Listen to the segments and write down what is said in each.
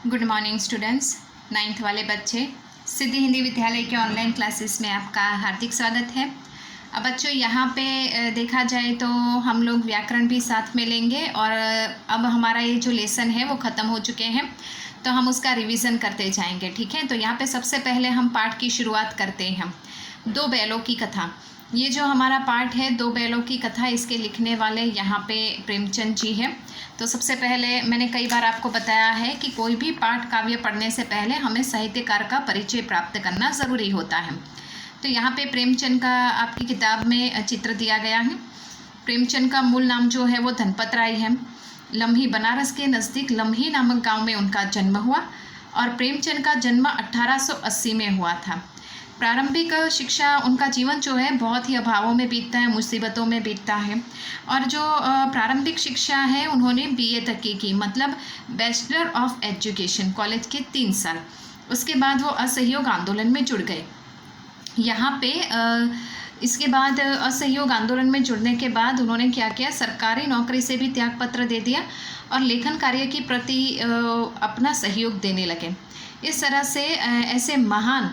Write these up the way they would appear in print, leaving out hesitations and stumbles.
Good morning students. 9th वाले बच्चे, सिद्धि हिंदी विद्यालय के ऑनलाइन क्लासेस में आपका हार्दिक स्वागत है। अब बच्चों यहाँ पे देखा जाए तो हम लोग व्याकरण भी साथ में लेंगे और अब हमारा ये जो लेसन है वो ख़त्म हो चुके हैं, तो हम उसका रिवीजन करते जाएंगे। ठीक है, तो यहाँ पे सबसे पहले हम पाठ की शुरुआत करते हैं। दो बैलों की कथा, ये जो हमारा पाठ है दो बैलों की कथा, इसके लिखने वाले यहाँ पे प्रेमचंद जी हैं। तो सबसे पहले मैंने कई बार आपको बताया है कि कोई भी पाठ काव्य पढ़ने से पहले हमें साहित्यकार का परिचय प्राप्त करना ज़रूरी होता है। तो यहाँ पे प्रेमचंद का आपकी किताब में चित्र दिया गया है। प्रेमचंद का मूल नाम जो है वो धनपत राय है। लम्ही, बनारस के नज़दीक लम्ही नामक गाँव में उनका जन्म हुआ और प्रेमचंद का जन्म 1880 में हुआ था। प्रारंभिक शिक्षा, उनका जीवन जो है बहुत ही अभावों में बीतता है, मुसीबतों में बीतता है। और जो प्रारंभिक शिक्षा है उन्होंने बीए तक की, मतलब बैचलर ऑफ एजुकेशन, कॉलेज के 3 साल। उसके बाद वो असहयोग आंदोलन में जुड़ गए। यहाँ पे इसके बाद असहयोग आंदोलन में जुड़ने के बाद उन्होंने क्या किया, सरकारी नौकरी से भी त्यागपत्र दे दिया और लेखन कार्य की प्रति अपना सहयोग देने लगे। इस तरह से ऐसे महान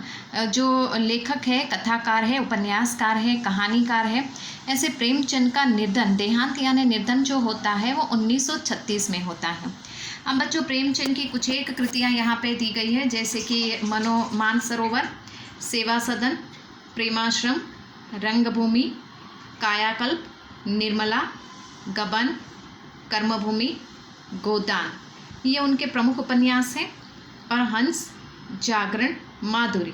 जो लेखक है, कथाकार है, उपन्यासकार है, कहानीकार है, ऐसे प्रेमचंद का निर्धन, देहांत यानी निर्धन जो होता है वो 1936 में होता है। अब बच्चों प्रेमचंद की कुछ एक कृतियाँ यहाँ पे दी गई है, जैसे कि मानसरोवर, सेवा सदन, प्रेमाश्रम, रंगभूमि, कायाकल्प, निर्मला, गबन, कर्मभूमि, गोदान, ये उनके प्रमुख उपन्यास हैं। और हंस, जागरण, माधुरी,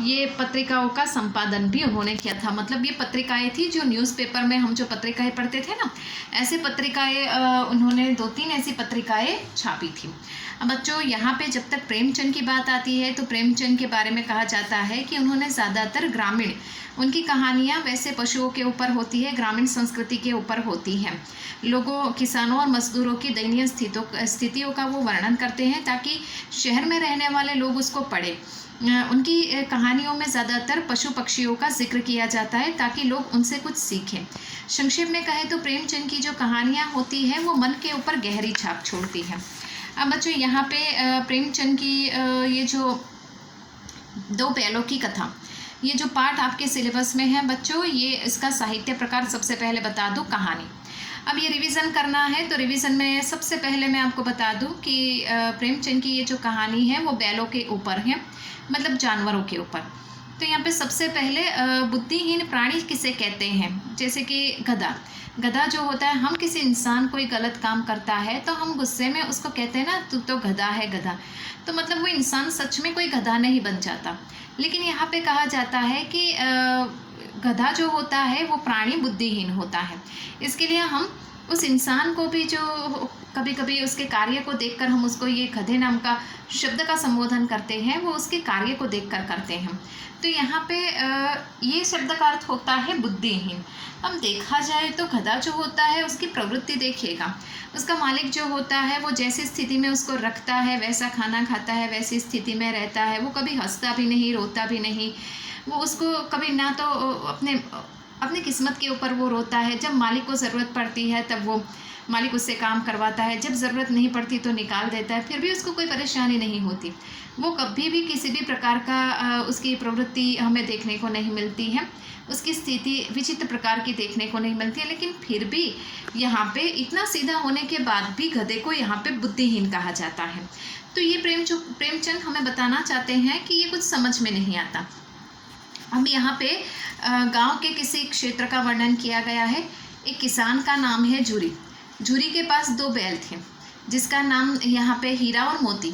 ये पत्रिकाओं का संपादन भी उन्होंने किया था। मतलब ये पत्रिकाएं थी जो न्यूज़पेपर में हम जो पत्रिकाएं पढ़ते थे ना, ऐसे पत्रिकाएं उन्होंने 2-3 ऐसी पत्रिकाएं छापी थी। अब बच्चों यहाँ पे जब तक प्रेमचंद की बात आती है तो प्रेमचंद के बारे में कहा जाता है कि उन्होंने ज़्यादातर ग्रामीण, उनकी कहानियाँ वैसे पशुओं के ऊपर होती है, ग्रामीण संस्कृति के ऊपर होती हैं। लोगों, किसानों और मजदूरों की दयनीय स्थितियों का वो वर्णन करते हैं ताकि शहर में रहने वाले लोग उसको पढ़ें। उनकी कहानियों में ज़्यादातर पशु पक्षियों का जिक्र किया जाता है ताकि लोग उनसे कुछ सीखें। संक्षेप में कहें तो प्रेमचंद की जो कहानियाँ होती हैं वो मन के ऊपर गहरी छाप छोड़ती हैं। अब बच्चों यहाँ पे प्रेमचंद की ये जो दो बैलों की कथा, ये जो पाठ आपके सिलेबस में है बच्चों, ये इसका साहित्य प्रकार सबसे पहले बता दूँ, कहानी। अब ये रिवीजन करना है तो रिवीजन में सबसे पहले मैं आपको बता दूं कि प्रेमचंद की ये जो कहानी है वो बैलों के ऊपर है, मतलब जानवरों के ऊपर। तो यहाँ पे सबसे पहले बुद्धिहीन प्राणी किसे कहते हैं, जैसे कि गधा। गधा जो होता है, हम किसी इंसान कोई गलत काम करता है तो हम गुस्से में उसको कहते हैं ना, तू तो गधा है, गधा। तो मतलब वो इंसान सच में कोई गधा नहीं बन जाता, लेकिन यहाँ पे कहा जाता है कि गधा जो होता है वो प्राणी बुद्धिहीन होता है। इसके लिए हम उस इंसान को भी, जो कभी कभी उसके कार्य को देखकर हम उसको ये गधे नाम का शब्द का संबोधन करते हैं, वो उसके कार्य को देखकर करते हैं। तो यहाँ पे ये शब्द का अर्थ होता है बुद्धिहीन। अब देखा जाए तो गधा जो होता है उसकी प्रवृत्ति देखिएगा, उसका मालिक जो होता है वो जैसी स्थिति में उसको रखता है वैसा खाना खाता है, वैसी स्थिति में रहता है। वो कभी हंसता भी नहीं, रोता भी नहीं। वो उसको कभी ना तो अपनी किस्मत के ऊपर वो रोता है, जब मालिक को ज़रूरत पड़ती है तब वो मालिक उससे काम करवाता है, जब ज़रूरत नहीं पड़ती तो निकाल देता है, फिर भी उसको कोई परेशानी नहीं होती। वो कभी भी किसी भी प्रकार का उसकी प्रवृत्ति हमें देखने को नहीं मिलती है, उसकी स्थिति विचित्र प्रकार की देखने को नहीं मिलती है। लेकिन फिर भी यहाँ पे इतना सीधा होने के बाद भी गधे को यहाँ पे बुद्धिहीन कहा जाता है। तो ये प्रेमचंद हमें बताना चाहते हैं कि ये कुछ समझ में नहीं आता। अब यहाँ पे गांव के किसी क्षेत्र का वर्णन किया गया है। एक किसान का नाम है झूरी। झूरी के पास 2 बैल थे, जिसका नाम यहाँ पे हीरा और मोती।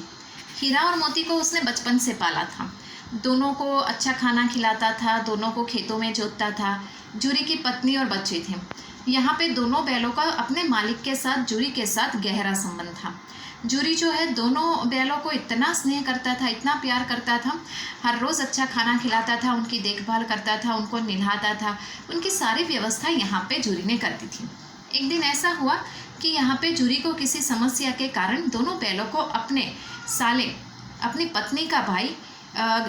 हीरा और मोती को उसने बचपन से पाला था, दोनों को अच्छा खाना खिलाता था, दोनों को खेतों में जोतता था। झूरी की पत्नी और बच्चे थे। यहाँ पे दोनों बैलों का अपने मालिक के साथ, झूरी के साथ गहरा संबंध था। झूरी जो है दोनों बैलों को इतना स्नेह करता था, इतना प्यार करता था, हर रोज़ अच्छा खाना खिलाता था, उनकी देखभाल करता था, उनको नहलाता था, उनकी सारी व्यवस्था यहाँ पे झूरी ने करती थी। एक दिन ऐसा हुआ कि यहाँ पे झूरी को किसी समस्या के कारण दोनों बैलों को अपने साले, अपनी पत्नी का भाई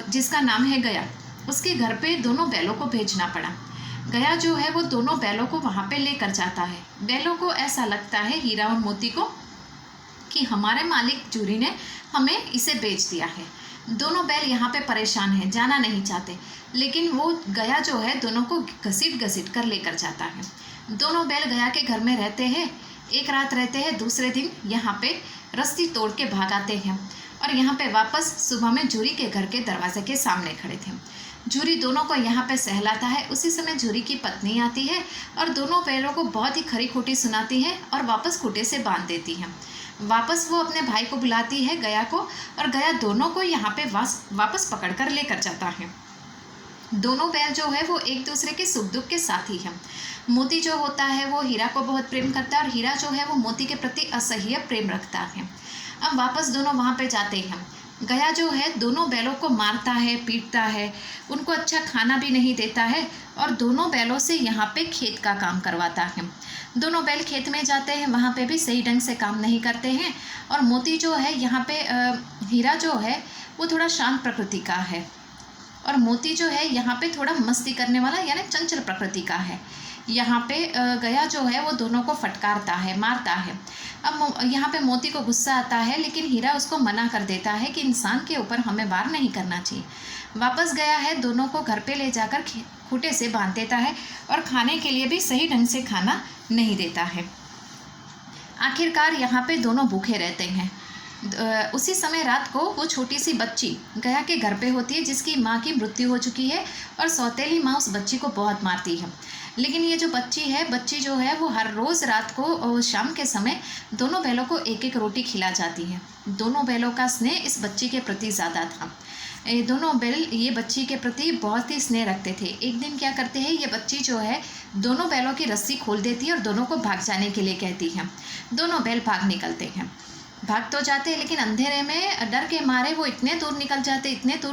जिसका नाम है गया, उसके घर पे दोनों बैलों को भेजना पड़ा। गया जो है वो दोनों बैलों को वहाँ पे लेकर जाता है। बैलों को ऐसा लगता है, हीरा और मोती को, कि हमारे मालिक जूरी ने हमें इसे बेच दिया है। दोनों बैल यहाँ पे परेशान हैं, जाना नहीं चाहते, लेकिन वो गया जो है दोनों को घसीट घसीट कर लेकर जाता है। दोनों बैल गया के घर में रहते हैं, एक रात रहते हैं, दूसरे दिन यहाँ पे रस्सी तोड़ के भाग आते हैं और यहाँ पे वापस सुबह में जूरी के घर के दरवाजे के सामने खड़े थे। जूरी दोनों को यहाँ पे सहलाता है। उसी समय जूरी की पत्नी आती है और दोनों बैलों को बहुत ही खरी खोटी सुनाती है और वापस खूंटे से बांध देती है। वापस वो अपने भाई को बुलाती है, गया को, और गया दोनों को यहाँ पे वापस पकड़ कर लेकर जाता है। दोनों बैल जो है वो एक दूसरे के सुख दुख के साथी हैं। मोती जो होता है वो हीरा को बहुत प्रेम करता है और हीरा जो है वो मोती के प्रति असह्य प्रेम रखता है। अब वापस दोनों वहाँ पे जाते हैं। गया जो है दोनों बैलों को मारता है, पीटता है, उनको अच्छा खाना भी नहीं देता है और दोनों बैलों से यहाँ पे खेत का काम करवाता है। दोनों बैल खेत में जाते हैं, वहाँ पे भी सही ढंग से काम नहीं करते हैं और मोती जो है यहाँ पे हीरा जो है वो थोड़ा शांत प्रकृति का है और मोती जो है यहाँ पे थोड़ा मस्ती करने वाला यानी चंचल प्रकृति का है। यहाँ पे गया जो है वो दोनों को फटकारता है, मारता है। अब यहाँ पे मोती को गुस्सा आता है, लेकिन हीरा उसको मना कर देता है कि इंसान के ऊपर हमें वार नहीं करना चाहिए। वापस गया है, दोनों को घर पे ले जाकर खूंटे से बांध देता है और खाने के लिए भी सही ढंग से खाना नहीं देता है। आखिरकार यहाँ पे दोनों भूखे रहते हैं। उसी समय रात को वो छोटी सी बच्ची गया के घर पे होती है, जिसकी माँ की मृत्यु हो चुकी है और सौतेली माँ उस बच्ची को बहुत मारती है। लेकिन ये जो बच्ची जो है वो हर रोज़ रात को शाम के समय दोनों बैलों को एक एक रोटी खिला जाती है। दोनों बैलों का स्नेह इस बच्ची के प्रति ज़्यादा था। दोनों बैल ये बच्ची के प्रति बहुत ही स्नेह रखते थे। एक दिन क्या करते हैं, ये बच्ची जो है दोनों बैलों की रस्सी खोल देती है और दोनों को भाग जाने के लिए कहती है। दोनों बैल भाग निकलते हैं, भाग तो जाते हैं, लेकिन अंधेरे में डर के मारे वो इतने दूर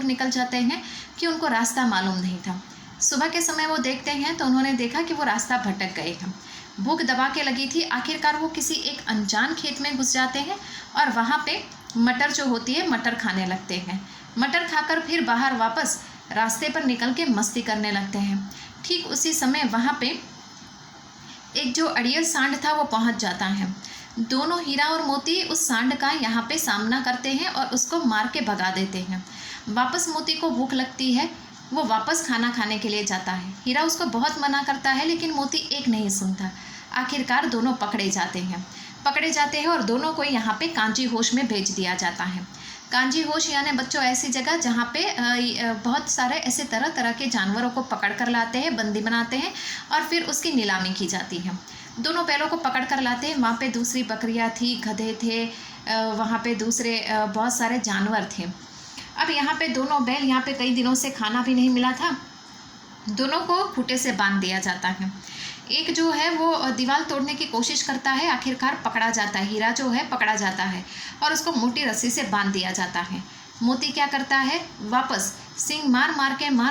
निकल जाते हैं कि उनको रास्ता मालूम नहीं था। सुबह के समय वो देखते हैं तो उन्होंने देखा कि वो रास्ता भटक गए हैं। भूख दबा के लगी थी। आखिरकार वो किसी एक अनजान खेत में घुस जाते हैं और वहाँ पे मटर जो होती है मटर खाने लगते हैं। मटर खाकर फिर बाहर वापस रास्ते पर निकल के मस्ती करने लगते हैं। ठीक उसी समय वहाँ पे एक जो अड़ियल सांड था वो पहुँच जाता है। दोनों हीरा और मोती उस सांड का यहाँ पे सामना करते हैं और उसको मार के भगा देते हैं। वापस मोती को भूख लगती है, वो वापस खाना खाने के लिए जाता है। हीरा उसको बहुत मना करता है, लेकिन मोती एक नहीं सुनता। आखिरकार दोनों पकड़े जाते हैं और दोनों को यहाँ पे कांजी होश में भेज दिया जाता है। कांजी होश यानी बच्चों ऐसी जगह जहाँ पे बहुत सारे ऐसे तरह तरह के जानवरों को पकड़ कर लाते हैं, बंदी बनाते हैं और फिर उसकी नीलामी की जाती है। दोनों बैलों को पकड़ कर लाते हैं। वहाँ पे दूसरी बकरियाँ थी, गधे थे, वहाँ पे दूसरे बहुत सारे जानवर थे। अब यहाँ पे दोनों बैल, यहाँ पे कई दिनों से खाना भी नहीं मिला था, दोनों को खूंटे से बांध दिया जाता है। एक जो है वो दीवार तोड़ने की कोशिश करता है, आखिरकार पकड़ा जाता है। हीरा जो है पकड़ा जाता है और उसको मोटी रस्सी से बांध दिया जाता है। मोती क्या करता है, वापस सींग मार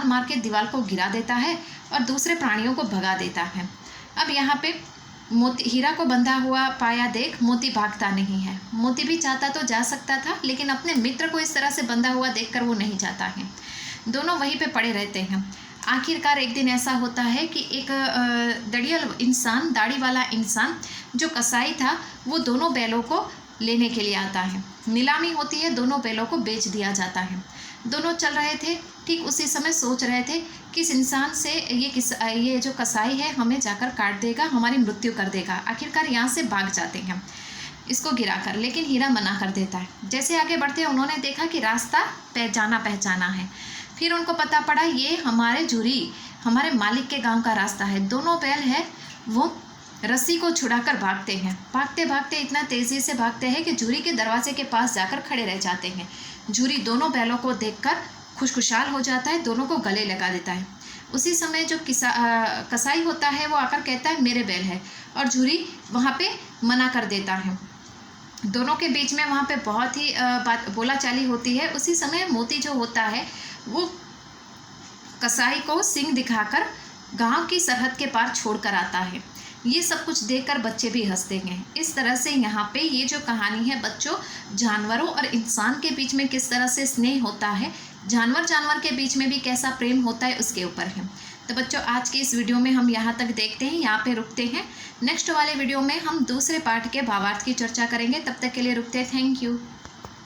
मार के दीवार को गिरा देता है और दूसरे प्राणियों को भगा देता है। अब यहाँ पे मोती हीरा को बंधा हुआ पाया देख मोती भागता नहीं है। मोती भी चाहता तो जा सकता था, लेकिन अपने मित्र को इस तरह से बंधा हुआ देखकर वो नहीं जाता है। दोनों वहीं पे पड़े रहते हैं। आखिरकार एक दिन ऐसा होता है कि एक दड़ियल इंसान, दाढ़ी वाला इंसान जो कसाई था, वो दोनों बैलों को लेने के लिए आता है। नीलामी होती है, दोनों बैलों को बेच दिया जाता है। दोनों चल रहे थे, ठीक उसी समय सोच रहे थे कि इस इंसान से ये जो कसाई है हमें जाकर काट देगा, हमारी मृत्यु कर देगा। आखिरकार यहाँ से भाग जाते हैं इसको गिराकर, लेकिन हीरा मना कर देता है। जैसे आगे बढ़ते हैं उन्होंने देखा कि रास्ता पहचाना है। फिर उनको पता पड़ा ये हमारे मालिक के गांव का रास्ता है। दोनों बैल है वो रस्सी को छुड़ाकर भागते हैं। भागते इतना तेज़ी से भागते हैं कि जूरी के दरवाजे के पास जाकर खड़े रह जाते हैं। जूरी दोनों बैलों को देखकर खुशखुशाल हो जाता है, दोनों को गले लगा देता है। उसी समय जो कसाई होता है वो आकर कहता है मेरे बैल है, और जूरी वहाँ पे मना कर देता है। दोनों के बीच में वहाँ पे बहुत ही बोला चाली होती है। उसी समय मोती जो होता है वो कसाई को सिंग दिखाकर गांव की सरहद के पार छोड़कर आता है। ये सब कुछ देखकर बच्चे भी हंसते हैं। इस तरह से यहाँ पे ये जो कहानी है बच्चों, जानवरों और इंसान के बीच में किस तरह से स्नेह होता है, जानवर के बीच में भी कैसा प्रेम होता है, उसके ऊपर है। तो बच्चों आज की इस वीडियो में हम यहाँ तक देखते हैं, यहाँ पे रुकते हैं। नेक्स्ट वाले वीडियो में हम दूसरे पार्ट के भावार्थ की चर्चा करेंगे। तब तक के लिए रुकते हैं। Thank you.